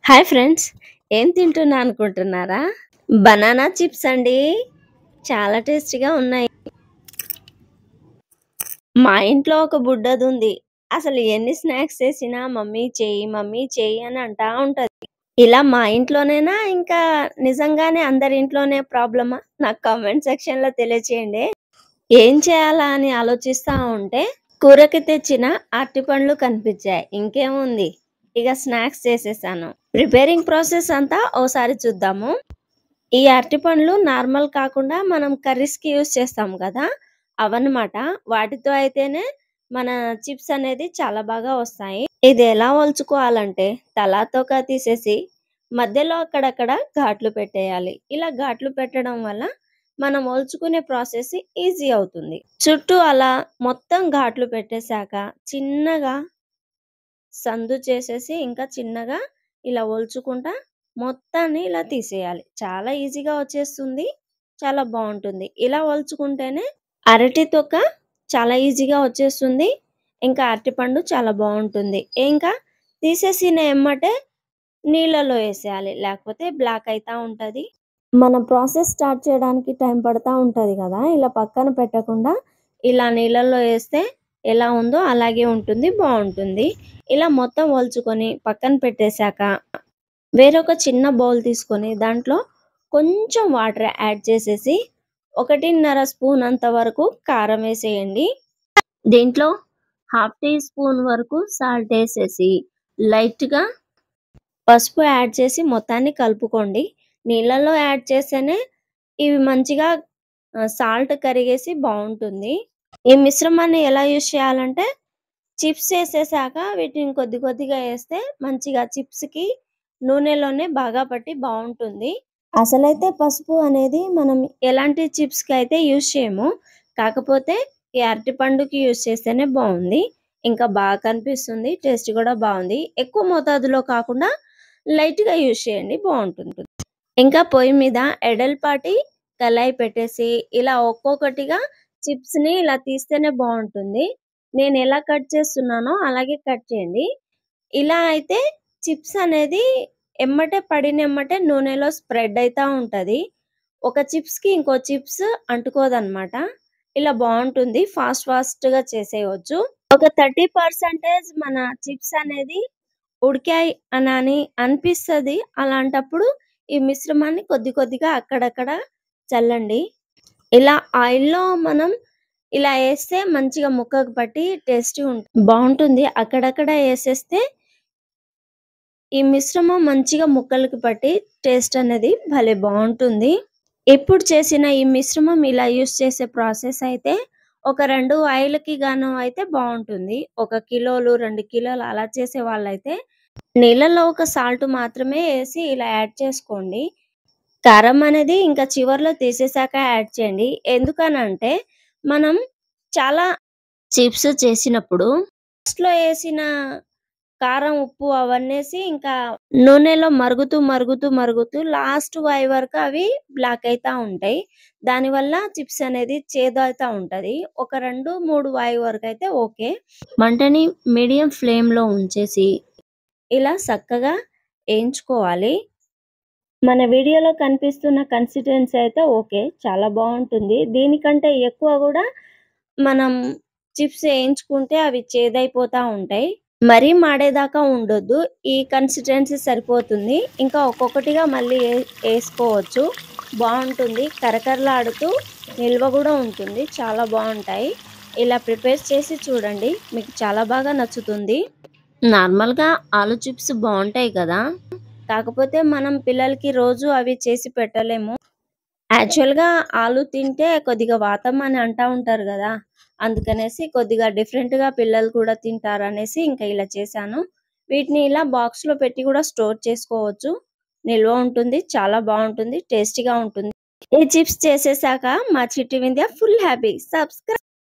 Hi friends. ఏం తింటున్నా అనుకుంటున్నారా? బనానా చిప్స్ అండి. చాలా టేస్టీగా ఉన్నాయి. మా ఇంట్లో ఒక బుడ్డదుంది. అసలు ఎన్ని స్నాక్స్ చేసినా మమ్మీ చెయ్యి అని అంటా ఉంటది. ఇలా మా ఇంట్లోనేనా ఇంకా నిజంగానే అందరి ఇంట్లోనే ప్రాబ్లమా? నాకు కామెంట్ సెక్షన్‌లో తెలియచేయండి. ఏం చేయాలా అని ఆలోచిస్తా ఉంటే కూరకి తెచ్చిన అరటిపండ్లు కనిపించాయి. ఇంకేముంది? ఇక స్నాక్స్ చేసేసాను. ప్రిపేరింగ్ ప్రాసెస్ అంతా ఓసారి చూద్దాము. ఈ అరటిపండ్లు నార్మల్ కాకుండా మనం కర్రీస్‌కి యూజ్ చేస్తాం కదా! అవన్నమాట. వాటితో అయితేనే మన చిప్స్ అనేది చాలా బాగా వస్తాయి. ఇది ఎలా ఒలుచుకోవాలంటే తలా తోక తీసేసి మధ్యలో అక్కడక్కడ ఘాట్లు పెట్టేయాలి. ఇలా ఘాట్లు పెట్టడం వల్ల మనం ఒలుచుకునే ప్రాసెస్ ఈజీ అవుతుంది. చుట్టూ అలా మొత్తం ఘాట్లు పెట్టేసాక చిన్నగా సందు చేసేసి ఇంకా చిన్నగా ఇలా ఒలుచుకుంటా మొత్తాన్ని ఇలా తీసేయాలి. చాలా ఈజీగా వచ్చేస్తుంది. చాలా బావుంటుంది. ఇలా ఒలుచుకుంటేనే అరటి తొక్క చాలా ఈజీగా వచ్చేస్తుంది. ఇంకా అరటిపండు చాలా బావుంటుంది. ఇంకా తీసేసిన ఎమ్మటే నీళ్ళలో ఏసేయాలి. లేకపోతే బ్లాక్ అయితా ఉంటది. మన ప్రాసెస్ స్టార్ట్ చేయడానికి టైం పడతా ఉంటది గదా! ఇలా పక్కన పెట్టకుండా ఇలా నీళ్ళల్లో ఏస్తే ఎలా ఉందో అలాగే ఉంటుంది. బావుంటుంది. ఇలా మొత్తం ఒలుచుకొని పక్కన పెట్టేశాక వేరొక చిన్న బౌల్ తీసుకొని దాంట్లో కొంచెం వాటర్ యాడ్ చేసేసి 1.5 స్పూన్ అంత వరకు కారం వేసేయండి. దీంట్లో హాఫ్ టీ స్పూన్ వరకు సాల్ట్ ఏసేసి లైట్‌గా పసుపు యాడ్ చేసి మొత్తాన్ని కలుపుకోండి. నీళ్ళల్లో యాడ్ చేస్తేనే ఇవి మంచిగా సాల్ట్ కరిగేసి బావుంటుంది. ఈ మిశ్రమాన్ని ఎలా యూజ్ చేయాలంటే చిప్స్ ఏసేసాక వీటిని కొద్ది కొద్దిగా ఏస్తే మంచిగా చిప్స్‌కి నూనెలోనే బాగా పట్టి బావుంటుంది. అసలైతే పసుపు అనేది మనం ఎలాంటి చిప్స్‌కైతే యూజ్ చేయము. కాకపోతే ఈ అరటిపండుకి యూజ్ చేస్తేనే బావుంది. ఇంకా బాగా కనిపిస్తుంది. టేస్ట్ కూడా బావుంది. ఎక్కువ మోతాదులో కాకుండా లైట్‌గా యూజ్ చేయండి బావుంటుంది. ఇంకా పొయ్యి మీద ఎడల్పాటి కళాయి పెట్టేసి ఇలా ఒక్కొక్కటిగా చిప్స్‌ని ఇలా తీస్తేనే బావుంటుంది. నేనెలా కట్ చేస్తున్నానో అలాగే కట్ చేయండి. ఇలా అయితే చిప్స్ అనేది ఎమ్మటే పడినెమ్మటే నూనెలో స్ప్రెడ్ అయితా ఉంటది. ఒక చిప్స్‌కి ఇంకో చిప్స్ అంటుకోదనమాట. ఇలా బావుంటుంది. ఫాస్ట్‌గా చేసేయొచ్చు. ఒక 30% మన చిప్స్ అనేది ఉడికాయి అని అనిపిస్తది. అలాంటప్పుడు ఈ మిశ్రమాన్ని కొద్ది కొద్దిగా అక్కడక్కడ చల్లండి. ఇలా ఆయిల్‌లో మనం ఇలా ఏస్తే మంచిగా ముక్కకు పట్టి బావుంటుంది. అక్కడక్కడ ఏసేస్తే ఈ మిశ్రమం మంచిగా ముక్కలకి పట్టి టేస్ట్ అనేది భలే బావుంటుంది. ఇప్పుడు చేసిన ఈ మిశ్రమం ఇలా యూజ్ చేసే ప్రాసెస్ అయితే ఒక 2 ఆయిల్‌కి గాను అయితే బావుంటుంది. 1 కిలోలు, 2 కిలోలు అలా చేసే వాళ్ళైతే నీళ్ళల్లో ఒక సాల్ట్ మాత్రమే ఏసి ఇలా యాడ్ చేసుకోండి. కారం అనేది ఇంకా చివర్లో తీసేసాక యాడ్ చేయండి. ఎందుకనంటే మనం చాలా చిప్స్ చేసినప్పుడు ఫస్ట్‌లో ఏసిన కారం, ఉప్పు అవన్నేసి ఇంకా నూనెలో మరుగుతూ లాస్ట్ వాయి వరకు అవి బ్లాక్ అయితా ఉంటాయి. దానివల్ల చిప్స్ అనేది చేదవుతా ఉంటది. ఒక 2, 3 వాయి వరకైతే ఓకే. మంటని మీడియం ఫ్లేమ్‌లో ఉంచేసి ఇలా సక్కగా ఏంచుకోవాలి. మన వీడియోలో కనిపిస్తున్న కన్సిస్టెన్సీ అయితే ఓకే. చాలా బావుంటుంది. దీనికంటే ఎక్కువ గూడా మనం చిప్స్ ఏయించుకుంటే అవి చేదైపోతా ఉంటాయి. మరీ మాడేదాకా ఉండొద్దు. ఈ కన్సిస్టెన్సీ సరిపోతుంది. ఇంకా ఒక్కొక్కటిగా మళ్ళీ ఏసుకోవచ్చు. బావుంటుంది. కరకరలాడుతూ నిల్వ గూడా ఉంటుంది. చాలా బావుంటాయి. ఇలా ప్రిపేర్ చేసి చూడండి. మీకు చాలా బాగా నచ్చుతుంది. నార్మల్‌గా ఆలు చిప్స్ బావుంటాయి కదా! కాకపోతే మనం పిల్లలకి రోజు అవి చేసి పెట్టలేము. యాక్చువల్‌గా ఆలు తింటే కొద్దిగా వాతం అని అంటా ఉంటారు గదా! అందుకనేసి కొద్దిగా డిఫరెంట్‌గా పిల్లలు కూడా తింటారనేసి ఇంకా ఇలా చేశాను. వీటిని ఇలా బాక్స్‌లో పెట్టి కూడా స్టోర్ చేసుకోవచ్చు. నిల్వ ఉంటుంది. చాలా బావుంటుంది. టేస్టీగా ఉంటుంది. ఈ చిప్స్ చేసేసాక మా చిట్టి వింధ్య ఫుల్ హ్యాపీ. సబ్స్క్రైబ్